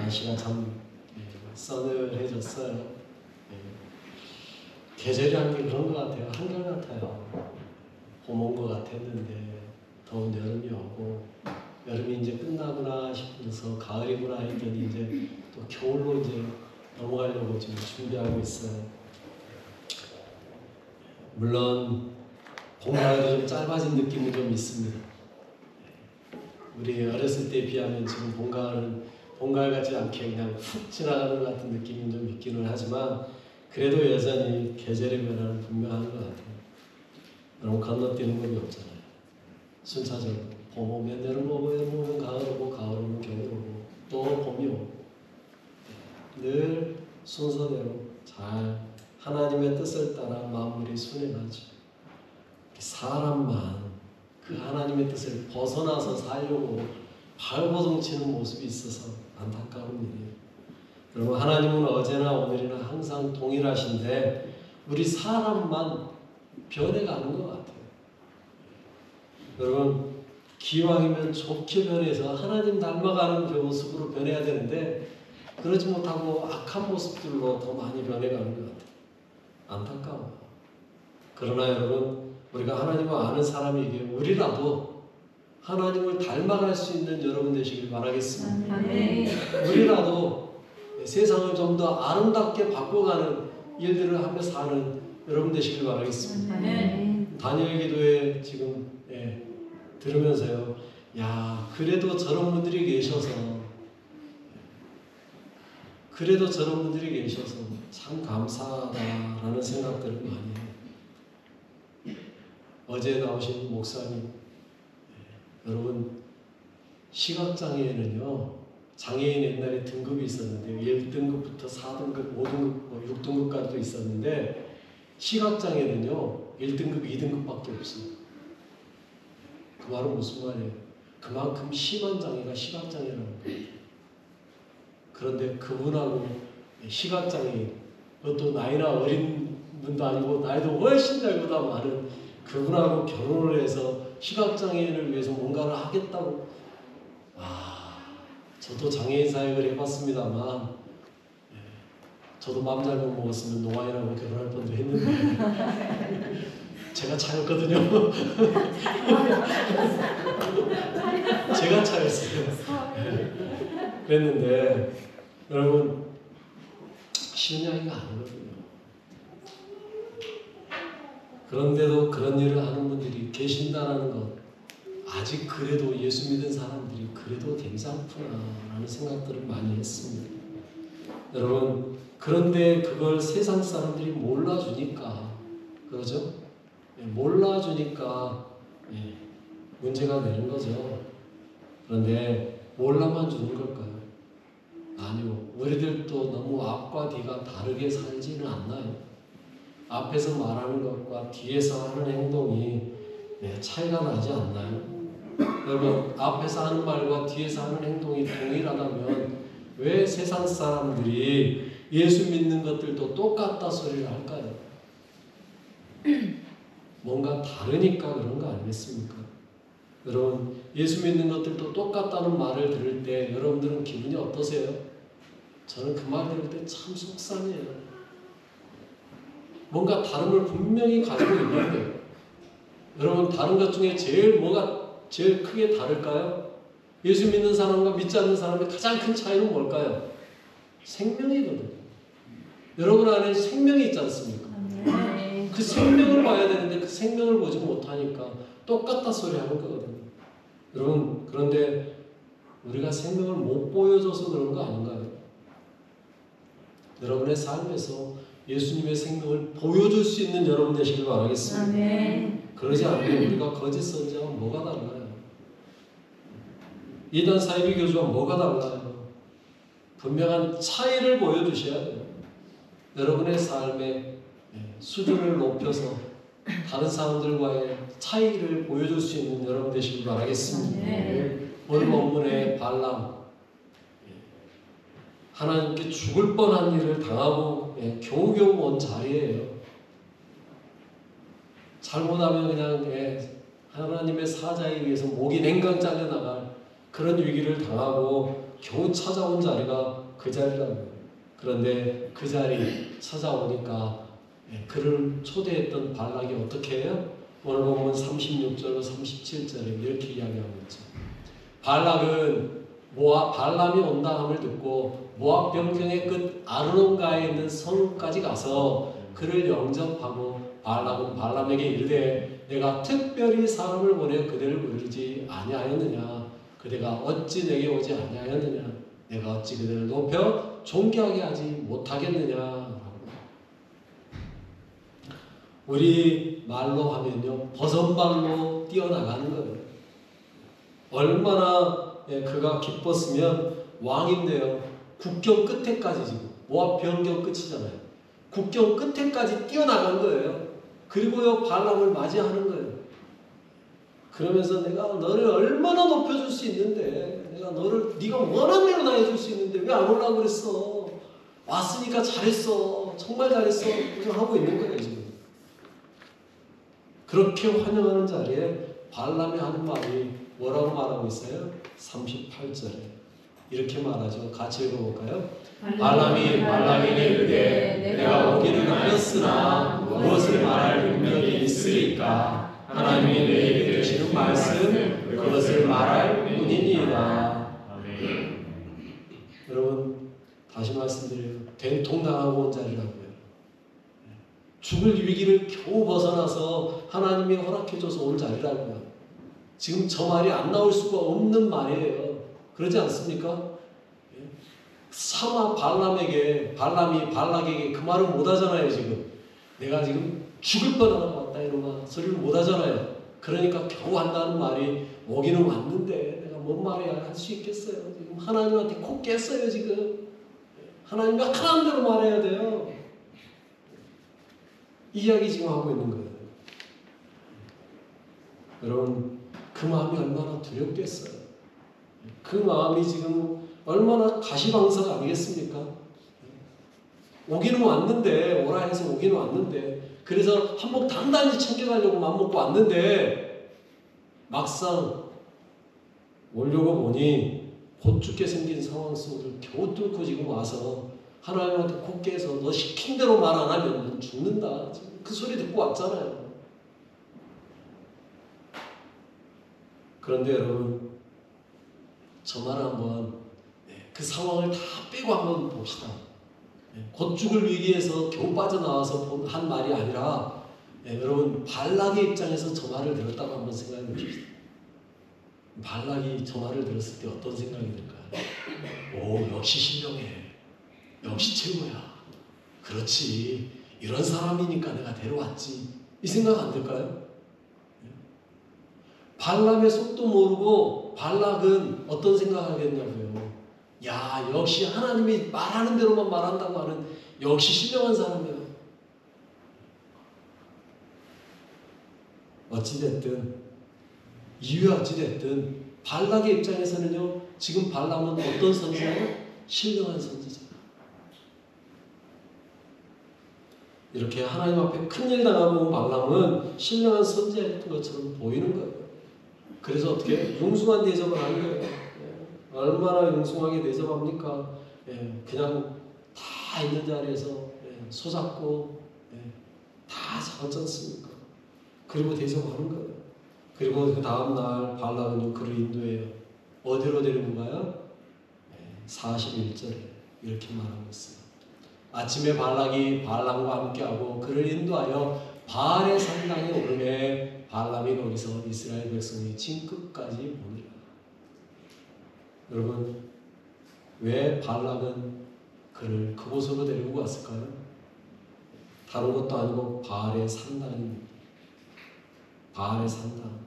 날씨가 참 서늘해졌어요. 계절이란 게 그런 것 같아요. 한결같아요. 봄 온 것 같았는데 더운 여름이 오고, 여름이 이제 끝나구나 싶으면서 가을이구나 했더니 이제 또 겨울로 이제 넘어가려고 지금 준비하고 있어요. 물론 봄가을이 좀 짧아진 느낌이 좀 있습니다. 우리 어렸을 때에 비하면 지금 봄가을 같지 않게 그냥 훅 지나가는 것 같은 느낌이 좀 있기는 하지만, 그래도 여전히 계절의 변화는 분명한 것 같아요. 여러분, 건너뛰는 법이 없잖아요. 순차적으로 봄 오면 여름 오고, 여름 오면 가을 오고, 가을 오면 겨울 오고, 또 봄이 오고, 늘 순서대로 잘 하나님의 뜻을 따라 마무리 순행하죠. 사람만 그 하나님의 뜻을 벗어나서 살려고 발버둥치는 모습이 있어서 안타까운 일이에요. 여러분, 하나님은 어제나 오늘이나 항상 동일하신데 우리 사람만 변해가는 것 같아요. 여러분, 기왕이면 좋게 변해서 하나님 닮아가는 모습으로 변해야 되는데 그러지 못하고 악한 모습들로 더 많이 변해가는 것 같아요. 안타까워요. 그러나 여러분, 우리가 하나님을 아는 사람이기에 우리라도 하나님을 닮아갈 수 있는 여러분 되시길 바라겠습니다. 우리라도 세상을 좀 더 아름답게 바꿔가는 일들을 하며 사는 여러분 되시길 바라겠습니다. 다니엘 기도에 지금 들으면서요, 야, 그래도 저런 분들이 계셔서 참 감사하다라는 생각들을 많이 해요. 어제 나오신 목사님, 여러분, 시각장애인은요, 장애인 옛날에 등급이 있었는데요, 1등급부터 4등급, 5등급, 6등급까지도 있었는데 시각장애는요 1등급, 2등급밖에 없어요. 그 말은 무슨 말이에요? 그만큼 심한 장애가 시각장애라는 거예요. 그런데 그분하고 시각장애인, 그것도 나이나 어린 분도 아니고 나이도 훨씬 나이보다 많은 그분하고 결혼을 해서 시각장애인을 위해서 뭔가를 하겠다고, 저도 장애인 사역을 해봤습니다만, 저도 마음 잘못 먹었으면 노아인하고 결혼할 뻔도 했는데 제가 차였거든요. 제가 차였어요. 그랬는데 여러분, 쉬운 이야기가 아니거든요. 그런데도 그런 일을 하는 분들이 계신다는 것, 아직 그래도 예수 믿은 사람들이 그래도 괜찮구나라는 생각들을 많이 했습니다. 여러분, 그런데 그걸 세상 사람들이 몰라주니까, 그러죠? 몰라주니까 문제가 되는 거죠. 그런데 몰라만 주는 걸까요? 아니요. 우리들도 너무 앞과 뒤가 다르게 살지는 않나요? 앞에서 말하는 것과 뒤에서 하는 행동이 차이가 나지 않나요? 여러분, 앞에서 하는 말과 뒤에서 하는 행동이 동일하다면 왜 세상 사람들이 예수 믿는 것들도 똑같다 소리를 할까요? 뭔가 다르니까 그런 거 아니겠습니까? 여러분, 예수 믿는 것들도 똑같다는 말을 들을 때 여러분들은 기분이 어떠세요? 저는 그 말 들을 때 참 속상해요. 뭔가 다름을 분명히 가지고 있는데, 여러분, 다른 것 중에 뭐가 제일 크게 다를까요? 예수 믿는 사람과 믿지 않는 사람의 가장 큰 차이는 뭘까요? 생명이거든요. 여러분 안에 생명이 있지 않습니까? 그 생명을 봐야 되는데 그 생명을 보지 못하니까 똑같다 소리 하는 거거든요. 여러분, 그런데 우리가 생명을 못 보여줘서 그런 거 아닌가요? 여러분의 삶에서 예수님의 생명을 보여줄 수 있는 여러분 되시길 바라겠습니다. 그러지 않으면 우리가 거짓 선지자와 뭐가 달라요? 이단 사이비 교주와 뭐가 달라요? 분명한 차이를 보여주셔야 돼요. 여러분의 삶의 수준을 높여서 다른 사람들과의 차이를 보여줄 수 있는 여러분 되시길 바라겠습니다. 오늘 본문의 발람, 하나님께 죽을 뻔한 일을 당하고 겨우겨우 온 자리예요. 잘못하면 그냥 하나님의 사자에 의해서 목이 냉강 잘려나갈 그런 위기를 당하고 겨우 찾아온 자리가 그 자리라고요. 그런데 그 자리 찾아오니까 그를 초대했던 발락이 어떻게 해요? 오늘 보면 36절로 37절에 이렇게 이야기하고 있죠. 발락은 발람이 온다 함을 듣고 모압 병정의 끝 아르논가에 있는 성까지 가서 그를 영접하고 발락은 발람에게 이르되 내가 특별히 사람을 보내 그대를 부르지 아니하였느냐? 그대가 어찌 내게 오지 아니하였느냐? 내가 어찌 그대를 높여 존귀하게 하지 못하겠느냐? 우리 말로 하면요, 버선발로 뛰어나가는 거예요. 얼마나 그가 기뻤으면 왕인데요, 국경 끝에까지 지금 모압 변경 끝이잖아요. 국경 끝에까지 뛰어나간 거예요. 그리고요 발람을 맞이하는 거예요. 그러면서 내가 너를 얼마나 높여줄 수 있는데, 내가 네가 원하는 대로 다 해줄 수 있는데 왜 안 오려고 그랬어? 왔으니까 잘했어. 정말 잘했어. 하고 있는 거예요 지금. 그렇게 환영하는 자리에 발람이 하는 말이 뭐라고 말하고 있어요? 38절에 이렇게 말하죠. 같이 읽어볼까요? 발람이 발락에게 이르되 내가 오기는 하였으나 무엇을 말할 능력이 있으리까? 하나님이 내게 주시는 말씀 그것을 말할 뿐이니이다. 여러분 다시 말씀드려요. 된통당하고 온 자리라고요. 죽을 위기를 겨우 벗어나서 하나님이 허락해줘서 온 자리라고요. 지금 저 말이 안 나올 수가 없는 말이에요. 그러지 않습니까? 사마 발람이 발락에게 그 말을 못 하잖아요. 지금 내가 지금 죽을 뻔하고 왔다 이런 소리를 못 하잖아요. 그러니까 겨우 한다는 말이 오기는 왔는데 내가 뭔 말이야 할 수 있겠어요. 지금 하나님한테 코 깼어요. 지금 하나님이 하라는 대로 말해야 돼요. 이 이야기 지금 하고 있는 거예요. 여러분 그 마음이 얼마나 두렵겠어요. 그 마음이 지금 얼마나 가시방석 아니겠습니까? 오기는 왔는데, 오라 해서 오기는 왔는데, 그래서 한몫 단단히 챙겨가려고 맘먹고 왔는데 막상 오려고 보니 곧 죽게 생긴 상황 속을 겨우 뚫고 지금 와서 하나님한테 코 깨서 너 시킨 대로 말 안 하면 넌 죽는다. 그 소리 듣고 왔잖아요. 그런데 여러분 저 말 한번 그 상황을 다 빼고 한번 봅시다. 곧 죽을 위기에서 겨우 빠져나와서 한 말이 아니라 여러분 발락의 입장에서 저 말을 들었다고 한번 생각해 보십시다. 발락이 저 말을 들었을 때 어떤 생각이 들까요? 오 역시 신령해. 역시 최고야. 그렇지. 이런 사람이니까 내가 데려왔지. 이 생각 안 들까요? 발람의 속도 모르고 발락은 어떤 생각을 하겠냐고요. 야 역시 하나님이 말하는 대로만 말한다고 하는 역시 신령한 사람이야. 어찌됐든 이유야 어찌됐든 발락의 입장에서는요 지금 발람은 어떤 선지자예요? 신령한 선지자. 이렇게 하나님 앞에 큰일 당하고 온 발람은 신령한 선지자였던 것처럼 보이는 거예요. 그래서 어떻게 융숭한 대접을 하는 거예요. 얼마나 융숭하게 대접합니까? 그냥 다 있는 자리에서 손잡고 다 잡았지 않습니까? 그리고 대접하는 거예요. 그리고 그 다음날 발락은 그를 인도해요. 어디로 데리고 가요? 41절에 이렇게 말하고 있어요. 아침에 발락이 발람과 함께하고 그를 인도하여 바알의 산당에 오르매 발람이 거기서 이스라엘 백성이 진 끝까지 보니라. 여러분 왜 발락은 그를 그곳으로 데리고 갔을까요? 다른 것도 아니고 바알의 산당입니다. 바알의 산당.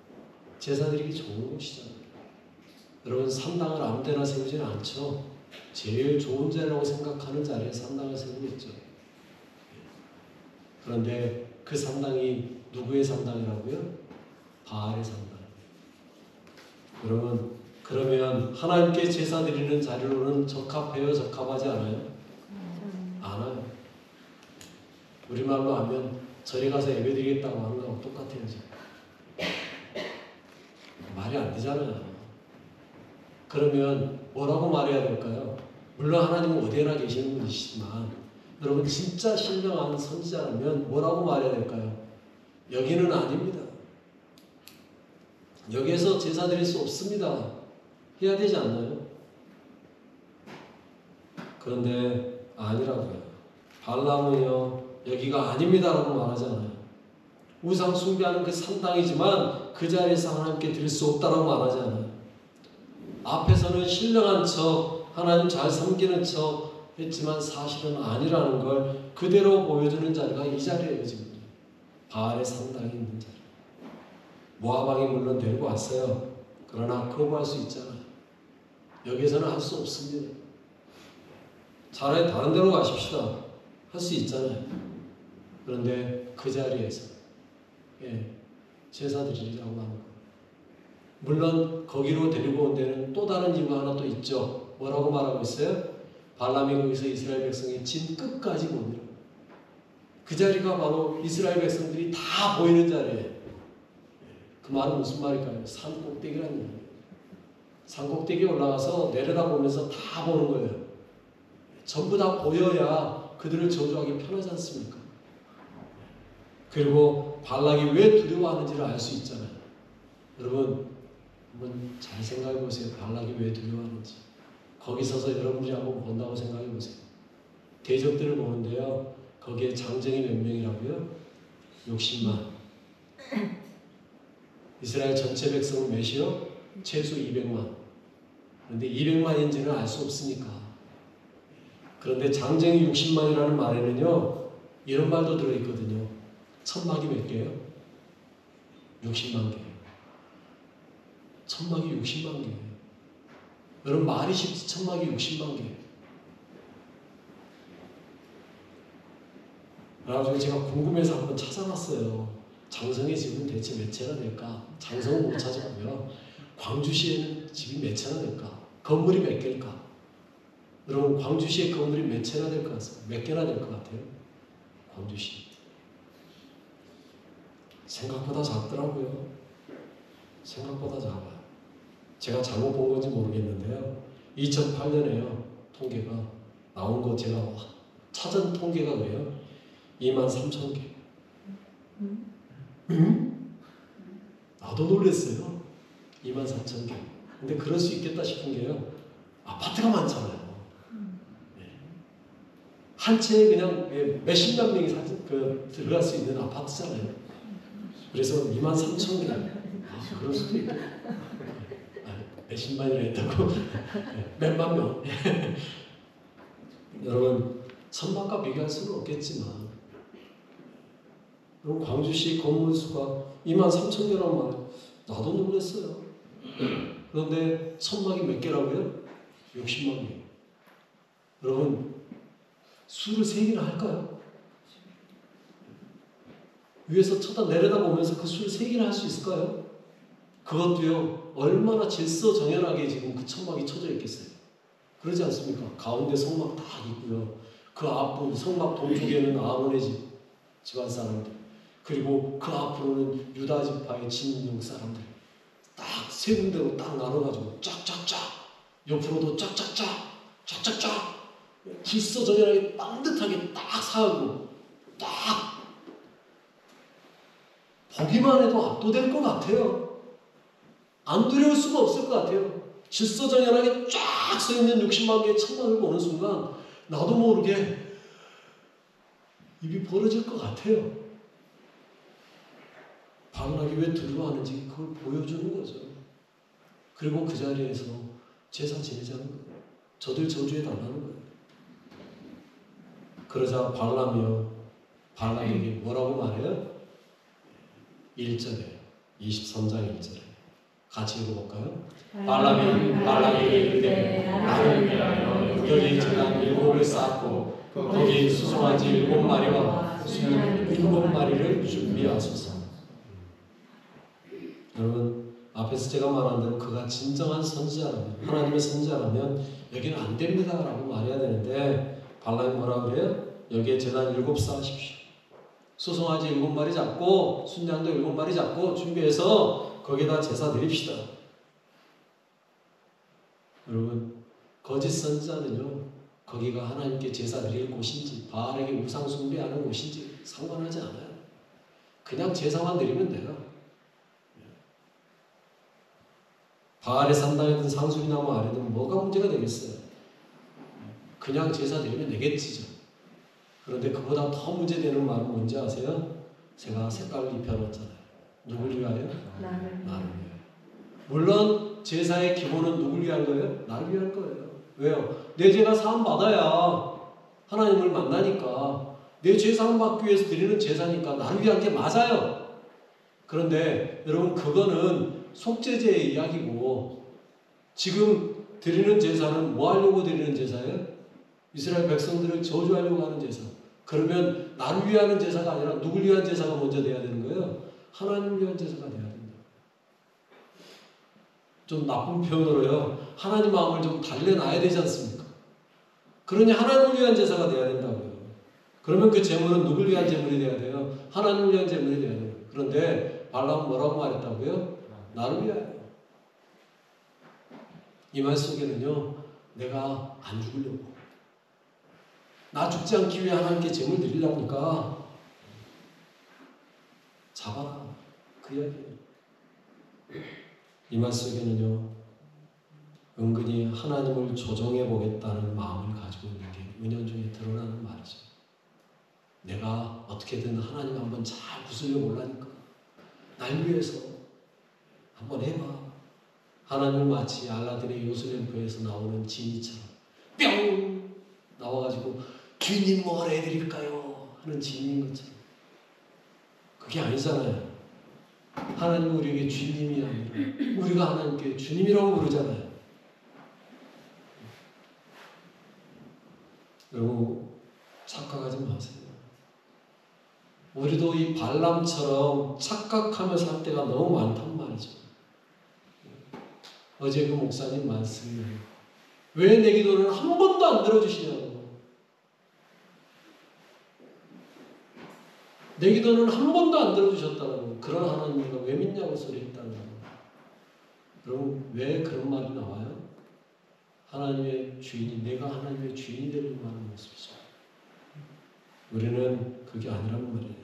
제사 드리기 좋은 곳이잖아요. 여러분 산당을 아무 데나 세우지는 않죠. 제일 좋은 자리라고 생각하는 자리에 산당을 세우겠죠. 그런데 그 산당이 누구의 산당이라고요? 바알의 산당. 여러분 그러면 하나님께 제사 드리는 자리로는 적합해요? 적합하지 않아요? 않아요. 우리말로 하면 절에 가서 예배 드리겠다고 하는 거랑 똑같아요. 지금. 말이 안 되잖아요. 그러면 뭐라고 말해야 될까요? 물론 하나님은 어디에나 계시는 분이시지만 여러분 진짜 신령한 선지자라면 뭐라고 말해야 될까요? 여기는 아닙니다. 여기에서 제사 드릴 수 없습니다. 해야 되지 않나요? 그런데 아니라고요. 발람은요, 여기가 아닙니다라고 말하지 않아요. 우상 숭배하는 그 산당이지만 그 자리에서 하나님께 드릴 수 없다라고 말하지 않아요. 앞에서는 신령한 척, 하나님 잘 섬기는 척 했지만 사실은 아니라는 걸 그대로 보여주는 자리가 이 자리예요, 지금. 바알의 산당이 있는 자리. 모압왕이 물론 데리고 왔어요. 그러나 거부할 수 있잖아요. 여기에서는 할 수 없습니다. 차라리 다른 데로 가십시다. 할 수 있잖아요. 그런데 그 자리에서 제사 드리라고 하는 거예요. 물론 거기로 데리고 온 데는 또 다른 이유가 하나 또 있죠. 뭐라고 말하고 있어요? 발람이 거기서 이스라엘 백성이 진 끝까지 보느라. 그 자리가 바로 이스라엘 백성들이 다 보이는 자리예요. 그 말은 무슨 말일까요? 산 꼭대기라는 얘기예요. 산 꼭대기에 올라가서 내려다보면서 다 보는 거예요. 전부 다 보여야 그들을 저주하기 편하지 않습니까? 그리고 발락이 왜 두려워하는지를 알 수 있잖아요. 여러분 한번 잘 생각해 보세요. 발락이 왜 두려워하는지. 거기 서서 여러분이 한번 본다고 생각해 보세요. 대적들을 보는데요. 거기에 장정이 몇 명이라고요? 60만. 이스라엘 전체 백성은 몇이요? 최소 200만. 그런데 200만인지는 알 수 없으니까. 그런데 장정이 60만이라는 말에는요. 이런 말도 들어있거든요. 천막이 몇 개예요? 60만 개. 천막이 60만 개예요. 여러분 말이 쉽지 천막이 60만 개. 그래가지고 제가 궁금해서 한번 찾아봤어요. 장성의 집은 대체 몇 채나 될까? 장성은 못 찾았고요. 광주시에는 집이 몇 채나 될까? 건물이 몇 개일까? 여러분 광주시의 건물이 몇 채나 될 것 같아요? 몇 개나 될 것 같아요? 광주시. 생각보다 작더라고요. 생각보다 작아요. 제가 잘못 본 건지 모르겠는데요. 2008년에요. 통계가 나온 거 제가 찾은 통계가 그래요. 23,000개. 나도 놀랐어요. 24,000개. 근데 그럴 수 있겠다 싶은 게요. 아파트가 많잖아요. 한 채에 그냥 몇십만 명이 들어갈 수 있는 아파트잖아요. 그래서 23,000개. 그럴 수도 있고. 몇십만이라 했다고. 몇만 명. 여러분, 천막과 비교할 수는 없겠지만, 여러분, 광주시 건물 수가 23,000개라는 말에 나도 놀랐어요. 그런데 천막이 몇 개라고요? 60만 개. 여러분, 수를 세 개나 할까요? 위에서 쳐다 내려다보면서 그 수를 세 개나 할 수 있을까요? 그것도요, 얼마나 질서정연하게 지금 그 천막이 쳐져 있겠어요. 그러지 않습니까? 가운데 성막 다 있고요. 그 앞부분, 성막 동쪽에는 아론의 집안 사람들, 그리고 그 앞으로는 유다 지파의 진영 사람들, 딱 세 군데로 딱 나눠가지고 쫙쫙쫙, 옆으로도 쫙쫙쫙, 쫙쫙쫙, 질서정연하게 반듯하게 딱 사고, 딱 보기만 해도 압도될 것 같아요. 안 두려울 수가 없을 것 같아요. 질서정연하게 쫙 서있는 60만 개의 천막을 보는 순간 나도 모르게 입이 벌어질 것 같아요. 발락이 왜 두려워하는지 그걸 보여주는 거죠. 그리고 그 자리에서 제사 지내자는 거예요. 저들 저주해달라는 거예요. 그러자 발람에게 뭐라고 말해요? 1절에 23장 1절에 같이 읽어볼까요? 발람에게 이르되 나를 위하여 여기 제단 7을 쌓고 거기 수송아지 7마리와 수염 7마리를 준비하소서. 여러분 앞에서 제가 말한 대로 그가 진정한 선지자라면, 하나님의 선지자라면 여기는 안 됩니다 라고 말해야 되는데 발람이 뭐라 그래요? 여기에 제단 7 쌓으십시오. 수송아지 7마리 잡고 순양도 7마리 잡고 준비해서 거기다 제사 드립시다. 여러분, 거짓 선지자는요, 거기가 하나님께 제사 드릴 곳인지 바알에게 우상 숭배하는 곳인지 상관하지 않아요. 그냥 제사만 드리면 돼요. 바알의 산당이든 상수리나무 아래든 뭐가 문제가 되겠어요? 그냥 제사 드리면 되겠지죠. 그런데 그보다 더 문제되는 말은 뭔지 아세요? 제가 색깔을 입혀놓았잖아요. 누굴 위하여? 나를 위하여. 물론 제사의 기본은 누굴 위한 거예요? 나를 위한 거예요. 왜요? 내 죄가 사함 받아야 하나님을 만나니까, 내 죄 사함 받기 위해서 드리는 제사니까 나를 위한 게 맞아요. 그런데 여러분, 그거는 속죄제의 이야기고, 지금 드리는 제사는 뭐 하려고 드리는 제사예요? 이스라엘 백성들을 저주하려고 하는 제사. 그러면 나를 위하는 제사가 아니라 누굴 위한 제사가 먼저 돼야 되는 거예요? 하나님을 위한 제사가 돼야 된다. 좀 나쁜 표현으로요, 하나님 마음을 좀 달래놔야 되지 않습니까? 그러니 하나님을 위한 제사가 돼야 된다고요. 그러면 그 제물은 누굴 위한 제물이 돼야 돼요? 하나님을 위한 제물이 돼야 돼요. 그런데 발람은 뭐라고 말했다고요? 나를 위하여. 이 말 속에는요, 내가 안 죽으려고, 나 죽지 않기 위해 하나님께 제물 드리려니까 잡아라, 그 이야기예요. 이 말 속에는요, 은근히 하나님을 조정해 보겠다는 마음을 가지고 있는 게 은연중에 드러나는 말이죠. 내가 어떻게든 하나님 한번 잘 구슬려 보려니까 날 위해서 한번 해봐. 하나님을 마치 알라딘의 요술램프에서 나오는 지니처럼 뿅 나와가지고 주인님 뭘 해드릴까요? 하는 지니인 것처럼. 그게 아니잖아요. 하나님은 우리에게 주님이 아니라 우리가 하나님께 주님이라고 부르잖아요. 여러분, 착각하지 마세요. 우리도 이 발람처럼 착각하며 살 때가 너무 많단 말이죠. 어제 그 목사님 말씀이에요. 왜 내 기도를 한 번도 안 들어주시냐고. 내 기도는 한 번도 안 들어주셨다고. 그런 하나님을 왜 믿냐고 소리했다는 거예요. 여러분, 왜 그런 말이 나와요? 하나님의 주인이, 내가 하나님의 주인이 되려고 하는 모습이죠. 우리는 그게 아니라는 말이에요.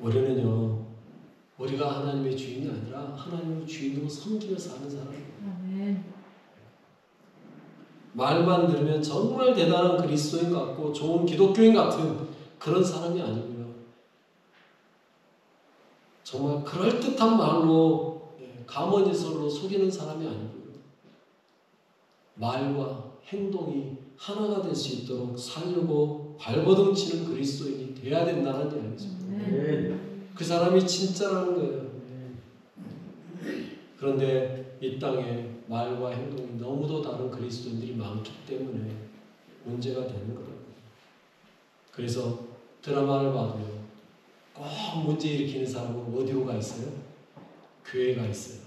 우리는요, 우리가 하나님의 주인이 아니라 하나님의 주인으로 섬기며 사는 사람이에요. 말만 들으면 정말 대단한 그리스도인 같고 좋은 기독교인 같은 그런 사람이 아니고요. 정말 그럴듯한 말로 가머니설로 속이는 사람이 아니고요. 말과 행동이 하나가 될 수 있도록 살려고 발버둥치는 그리스도인이 돼야 된다는 이야기죠. 그 사람이 진짜라는 거예요. 그런데 이 땅에 말과 행동이 너무도 다른 그리스도인들이 많기 때문에 문제가 되는 거예요. 그래서 드라마를 봐도요, 꼭 문제 일으키는 사람은 어디로 가 있어요? 교회가 있어요.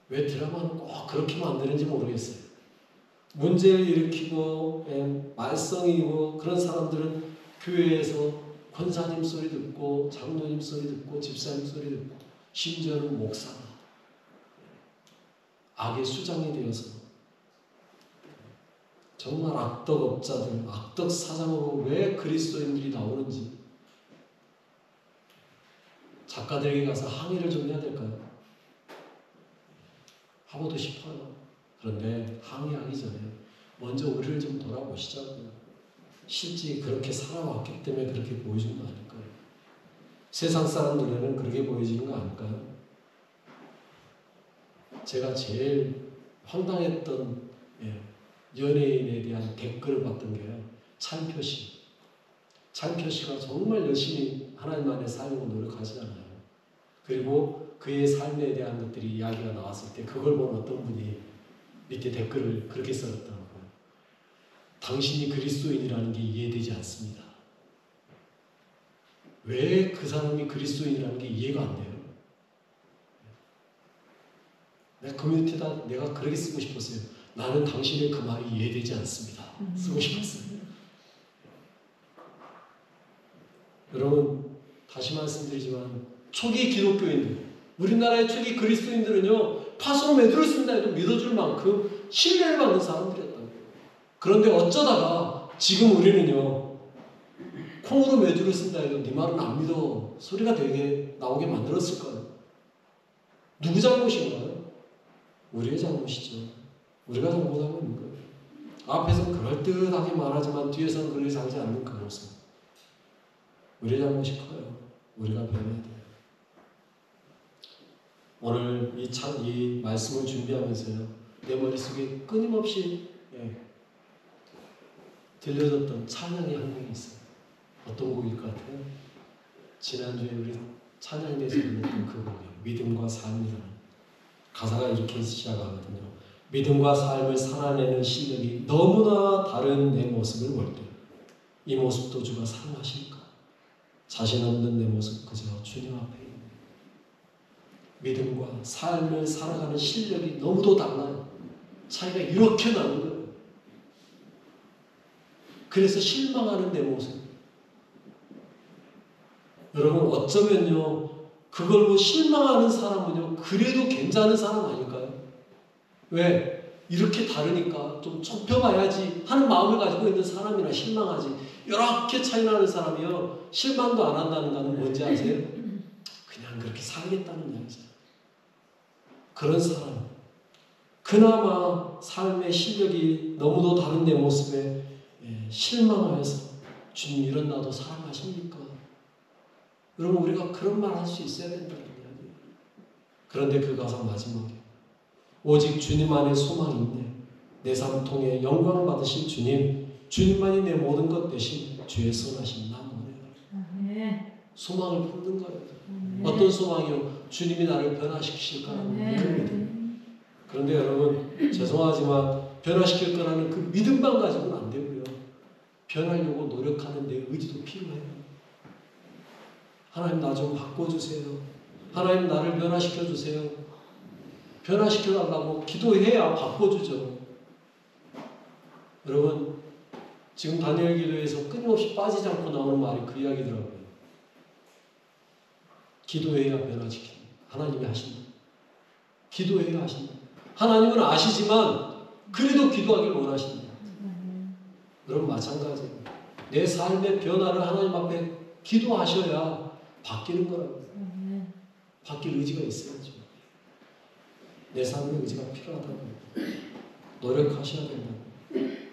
왜 드라마는 꼭 그렇게 만드는지 모르겠어요. 문제를 일으키고 말썽이고 그런 사람들은 교회에서 권사님 소리 듣고 장로님 소리 듣고 집사님 소리 듣고 심지어는 목사가 악의 수장이 되어서 정말 악덕업자들, 악덕 사장으로 왜 그리스도인들이 나오는지 작가들에게 가서 항의를 좀 해야 될까요? 하고도 싶어요. 그런데 항의하기 전에 먼저 우리를 좀 돌아보시자고요. 실제 그렇게 살아왔기 때문에 그렇게 보여주는 거 아닐까요? 세상 사람 눈에는 그렇게 보여지는 거 아닐까요? 제가 제일 황당했던 연예인에 대한 댓글을 봤던 게요, 찬표 씨. 찬표 씨가 정말 열심히 하나님 안에 살려고 노력하시잖아요. 그리고 그의 삶에 대한 것들이 이야기가 나왔을 때 그걸 본 어떤 분이 밑에 댓글을 그렇게 써놨더라고요. 당신이 그리스도인이라는 게 이해되지 않습니다. 왜 그 사람이 그리스도인이라는 게 이해가 안 돼요? 내가 커뮤니티에다 내가 그렇게 쓰고 싶었어요. 나는 당신의 그 말이 이해되지 않습니다. 쓰고 싶었어요. 여러분, 다시 말씀드리지만 초기 기독교인들, 우리나라의 초기 그리스도인들은요, 팥으로 매두르신다 해도 믿어줄 만큼 신뢰를 받는 사람들이었다고. 그런데 어쩌다가 지금 우리는요, 콩으로 매주를 쓴다 해도 네 말은 안 믿어 소리가 되게 나오게 만들었을까요? 누구 잘못인가요? 우리의 잘못이죠. 우리가 잘못하고 있는 거예요. 앞에서는 그럴듯하게 말하지만 뒤에서는 그렇게 살지 않는 그 모습. 우리의 잘못이 커요. 우리가 변해야 돼요. 오늘 이 말씀을 준비하면서요, 내 머릿속에 끊임없이 들려졌던 찬양의 한 곡이 있어요. 어떤 곡일 것 같아요? 지난주에 우리 찬양에 대해서 불렀던 그 곡이에요. 믿음과 삶이라는. 가사가 이렇게 시작하거든요. 믿음과 삶을 살아내는 실력이 너무나 다른 내 모습을 볼 때 이 모습도 주가 사랑하실까? 자신 없는 내 모습 그저 주님 앞에 있는 믿음과 삶을 살아가는 실력이 너무도 달라요. 차이가 이렇게 나는 거예요. 그래서 실망하는 내 모습. 여러분 어쩌면요, 그걸 뭐 실망하는 사람은요 그래도 괜찮은 사람 아닐까요? 왜? 이렇게 다르니까 좀 좁혀봐야지 하는 마음을 가지고 있는 사람이나 실망하지, 이렇게 차이 나는 사람이요 실망도 안 한다는 거는 뭔지 아세요? 그냥 그렇게 살겠다는 이야기잖아요. 그런 사람, 그나마 삶의 실력이 너무도 다른 내 모습에 실망하여서 주님 이런 나도 사랑하십니까? 여러분 우리가 그런 말 할 수 있어야 된다는 이야기예요. 그런데 그 가사 마지막에 오직 주님 안에 소망이 있네. 내 삶 통해 영광 받으신 주님, 주님만이 내 모든 것 대신 주의 선하신 나 원해요. 소망을 품는 거예요. 어떤 소망이요? 주님이 나를 변화시키실까라는 그 믿음. 그런데 여러분 죄송하지만 변화시킬 거라는 그 믿음만 가지고는 안 되고요. 변하려고 노력하는 내 의지도 필요해요. 하나님 나 좀 바꿔주세요. 하나님 나를 변화시켜주세요. 변화시켜달라고 기도해야 바꿔주죠. 여러분 지금 다니엘 기도에서 끊임없이 빠지지 않고 나오는 말이 그 이야기더라고요. 기도해야 변화시킨다. 하나님이 하신다. 기도해야 하신다. 하나님은 아시지만 그래도 기도하길 원하신다. 여러분 마찬가지예요. 내 삶의 변화를 하나님 앞에 기도하셔야 바뀌는 거라고요. 바뀔 의지가 있어야죠. 내 삶의 의지가 필요하다고 노력하셔야 된다고.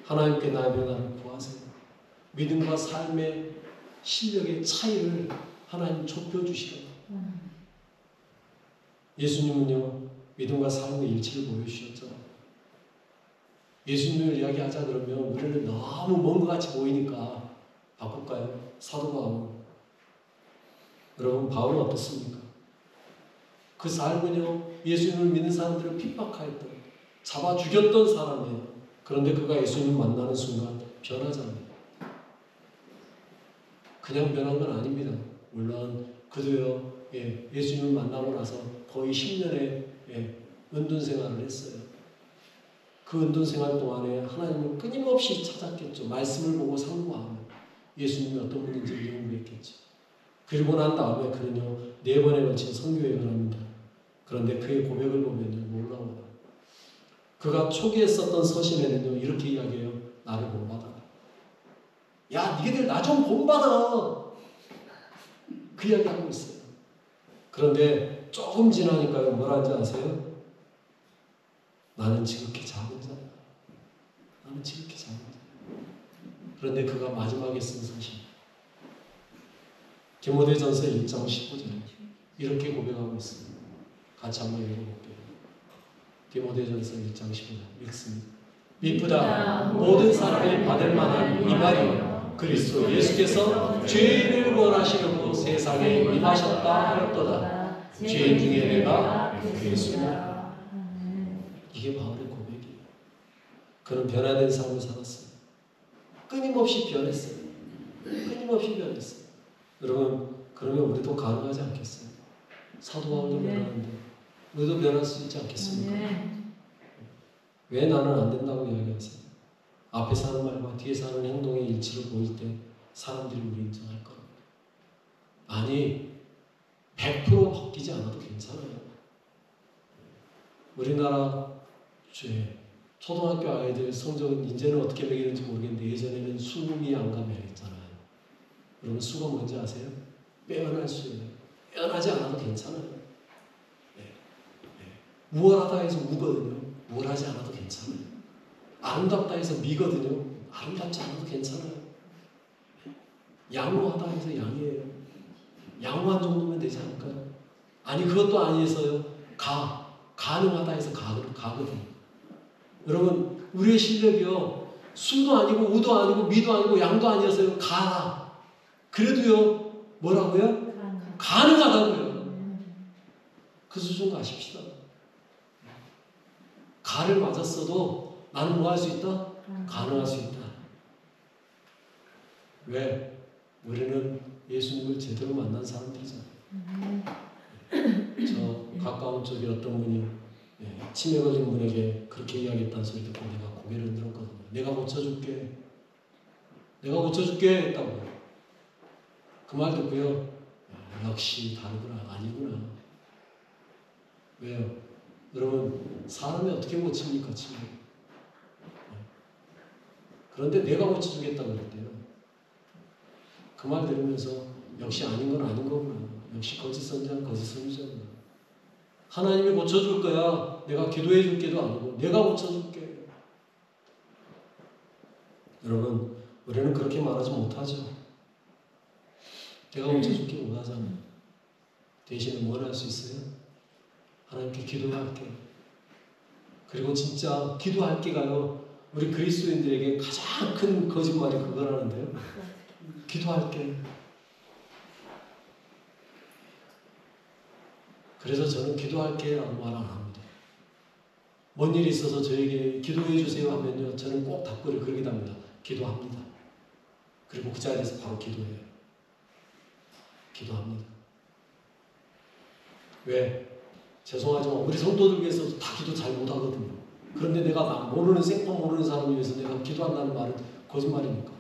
하나님께 나의 변화를 구하세요. 믿음과 삶의 실력의 차이를 하나님 좁혀주시라고. 예수님은요 믿음과 삶의 일치를 보여주셨죠. 예수님을 이야기하자 그러면 우리는 너무 먼 것 같이 보이니까 바꿀까요? 사도 바울. 여러분 바울은 어떻습니까? 그 삶은요 예수님을 믿는 사람들을 핍박하였던, 잡아 죽였던 사람이에요. 그런데 그가 예수님을 만나는 순간 변하잖아요. 그냥 변한 건 아닙니다. 물론 그도요 예수님을 만나고 나서 거의 10년의 은둔 생활을 했어요. 그 은둔 생활 동안에 하나님을 끊임없이 찾았겠죠. 말씀을 보고 상고하며 예수님이 어떤 분인지 연구했겠죠. 그리고 난 다음에 그는요 4번에 걸친 선교여행을 합니다. 그런데 그의 고백을 보면요 놀라워요. 그가 초기에 썼던 서신에는요 이렇게 이야기해요. 나를 본받아라. 야 니네들 나 좀 본받아. 그 이야기하고 있어요. 그런데 조금 지나니까요 뭐라는지 아세요? 나는 지극히 작은 자야. 나는 지극히 작은 자야. 그런데 그가 마지막에 쓴 서신 디모데전서 1장 15절 이렇게 고백하고 있습니다. 같이 한번 읽어볼게요. 디모데전서 1장 15절 읽습니다. 미쁘다 모든 사람이 받을 만한 이 말이요 그리스도 예수께서 죄인을 구원하시려고 세상에 임하셨다 하였도다. 죄인 중에 내가 예수냐. 이게 바울의 고백이에요. 그는 변화된 삶을 살았어요. 끊임없이 변했어요. 끊임없이 변했어요. 여러분 그러면 우리도 가능하지 않겠어요? 사도 바울도 변하는데 우리도 변할 수 있지 않겠습니까? 왜 나는 안 된다고 이야기하세요? 앞에서 하는 말과 뒤에서 하는 행동의 일치를 보일 때 사람들이 우리 인정할 겁니다. 아니 100% 바뀌지 않아도 괜찮아요. 우리나라 초등학교 아이들 성적은 이제는 어떻게 매기는지 모르겠는데 예전에는 수미 안가 매겼잖아요. 여러분 수가 뭔지 아세요? 빼어날 수예요. 빼어나지 않아도 괜찮아요. 네. 네. 우월하다 해서 우거든요. 우월하지 않아도 괜찮아요. 아름답다 해서 미거든요. 아름답지 않아도 괜찮아요. 양호하다 해서 양이에요. 양호한 정도면 되지 않을까요? 아니 그것도 아니어서요. 가능하다 해서 가거든요. 여러분 우리의 실력이요. 수도 아니고 우도 아니고 미도 아니고 양도 아니어서요. 가라. 그래도요. 뭐라고요? 가능하다고요. 그 수준 가십시다. 가를 맞았어도 나는 뭐 할 수 있다? 가능할 수 있다. 왜? 우리는 예수님을 제대로 만난 사람들이잖아요. 저 가까운 쪽에 어떤 분이 치매 걸린 분에게 그렇게 이야기했다는 소리 듣고 내가 고개를 흔들었거든요. 내가 고쳐줄게. 내가 고쳐줄게 했다고요. 그 말 듣고요. 역시 다르구나. 아니구나. 왜요? 여러분 사람이 어떻게 고칩니까? 치매. 그런데 내가 고쳐주겠다고 그랬대요. 그 말 들으면서 역시 아닌 건 아닌 거구나. 역시 거짓 선지자는 거짓 선지자구나. 하나님이 고쳐줄 거야. 내가 기도해 줄게도 아니고 내가 고쳐줄게. 여러분 우리는 그렇게 말하지 못하죠. 내가 고쳐줄게 못하잖아요. 대신에 뭘 할 수 있어요? 하나님께 기도할게. 그리고 진짜 기도할게가요. 우리 그리스도인들에게 가장 큰 거짓말이 그거라는데요. 기도할게. 그래서 저는 기도할게 라고 말 안 합니다. 뭔 일이 있어서 저에게 기도해 주세요 하면요. 저는 꼭 답글을 그렇게 답니다. 기도합니다. 그리고 그 자리에서 바로 기도해요. 기도합니다. 왜? 죄송하지만 우리 성도들 위해서도 다 기도 잘 못하거든요. 그런데 내가 모르는 생판 모르는 사람을 위해서 내가 기도한다는 말은 거짓말입니까?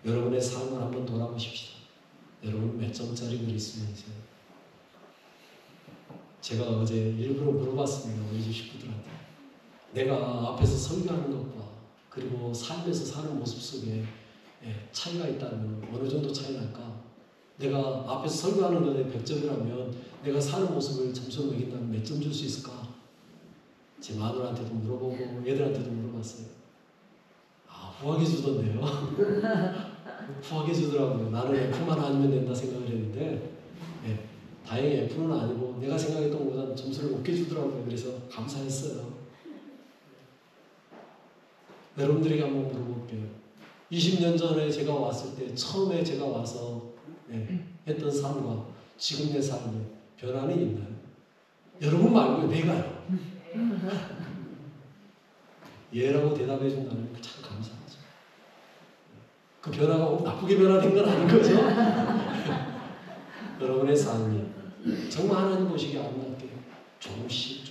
여러분의 삶을 한번 돌아보십시다. 여러분 몇 점짜리 그리스도인이세요? 제가 어제 일부러 물어봤습니다. 우리 집 식구들한테. 내가 앞에서 설교하는 것과 그리고 삶에서 사는 모습 속에 차이가 있다면 어느 정도 차이 날까? 내가 앞에서 설교하는 것에 100점이라면 내가 사는 모습을 점수를 매긴다면 몇 점 줄 수 있을까? 제 마누라한테도 물어보고 애들한테도 물어봤어요. 후하게 주던데요. 후하게 주더라고요. 나는 F만 아니면 된다 생각을 했는데 다행히 F는 아니고 내가 생각했던 것보다는 점수를 높게 주더라고요. 그래서 감사했어요. 여러분들에게 한번 물어볼게요. 20년 전에 제가 왔을 때 처음에 제가 와서 했던 삶과 지금 내 삶에 변화는 있나요? 여러분 말고요. 내가요. 예라고 대답해 준다면 참 감사하죠. 그 변화가 꼭 나쁘게 변화된 건 아닌 거죠? 여러분의 삶이 정말 하나님 보시기에 아름답게 조금씩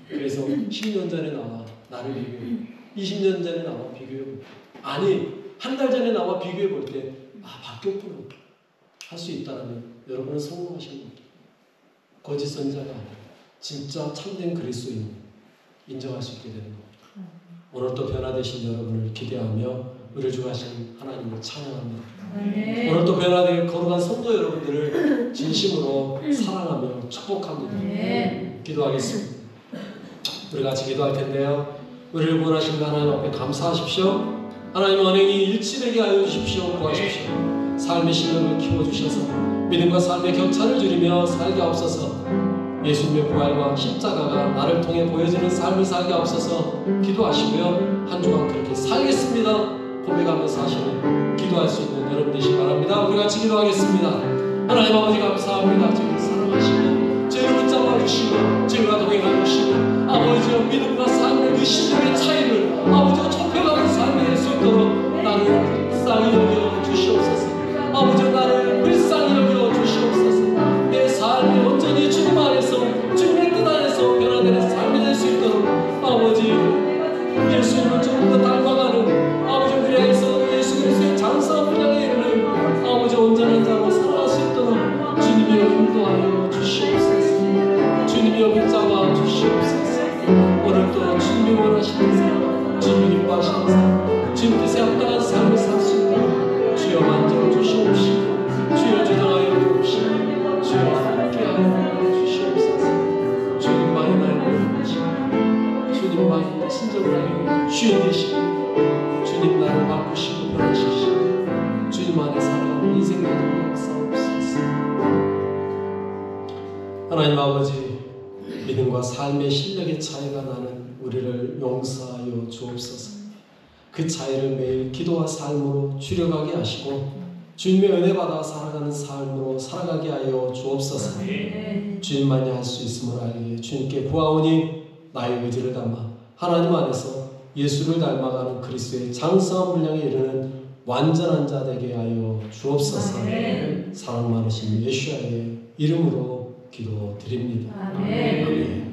그래서 10년 전에 나와 나를 비교해 20년 전에 나와 비교해 볼 때 아니 한 달 전에 나와 비교해 볼 때 바뀌었구나 할 수 있다면 여러분은 성공하신 겁니다. 거짓 선지자가 아니라 진짜 참된 그리스도인 인정할 수 있게 되는 겁니다. 오늘 또 변화되신 여러분을 기대하며 우리를 주하신 하나님을 찬양합니다. 오늘 또 변화될 거룩한 성도 여러분들을 진심으로 사랑하며 축복합니다. 기도하겠습니다. 우리 같이 기도할 텐데요. 우리를 구원하신 하나님 앞에 감사하십시오. 하나님 언행이 일치되게 하여 주십시오. 구하십시오. 삶의 실력을 키워주셔서 믿음과 삶의 격차를 줄이며 살게 하옵소서. 예수님의 부활과 십자가가 나를 통해 보여지는 삶을 살게 하옵소서. 기도하시고요. 한 주간 그렇게 살겠습니다 고백하면서 하시는 기도할 수 있는 여러분 되시기 바랍니다. 우리 같이 기도하겠습니다. 하나님 아버지 감사합니다. 저희를 사랑하시고 저희를 붙잡아 주시고 저희와 동행해 주시고 아버지여 믿음과 삶의 그 실력의 차이를 아버지가 좁혀가는 삶이 될 수 있도록 나를 불쌍히 여겨 주시옵소서. 아버지여 나를 불쌍히 여겨 주시옵소서. 내 삶이 온전히 주님 안에서 주님의 뜻 안에서 변화되는 삶이 될 수 있도록 아버지 예수님을 조금 더 닮아가는 아버지 우리 안에서 예수 그리스도의 장사 분량의 이름을 아버지 온전한 자로 살아갈 수 있도록 주님이 주님이여 붙잡아 주시옵소서. 오늘도 주님이 원하시는 삶, 주님이 기뻐하시는 삶, 주님 뜻에 합당한 삶을 살 수 있도록 주여 만져 주시옵시고 주여 주장하여 주옵시고 주여 함께하여 주시옵소서. 주님만이 나를 원하시고 주님만이 친절하게 주인 되시고 주님 나를 바꾸시고 변화시시고 주님 안에 살아가는 인생 되도록 역사옵소서. 하나님 아버지, 믿음과 삶의 실력의 차이가 나는 우리를 용서하여 주옵소서. 그 차이를 매일 기도와 삶으로 줄여가게 하시고 주님의 은혜 받아 살아가는 삶으로 살아가게 하여 주옵소서. 주님만이 할 수 있음을 알기에 주님께 구하오니 나의 의지를 담아 하나님 안에서 예수를 닮아가는 그리스도의 장성한 분량에 이르는 완전한 자 되게 하여 주옵소서. 사랑 많으신 예수야의 이름으로 기도드립니다. 아멘.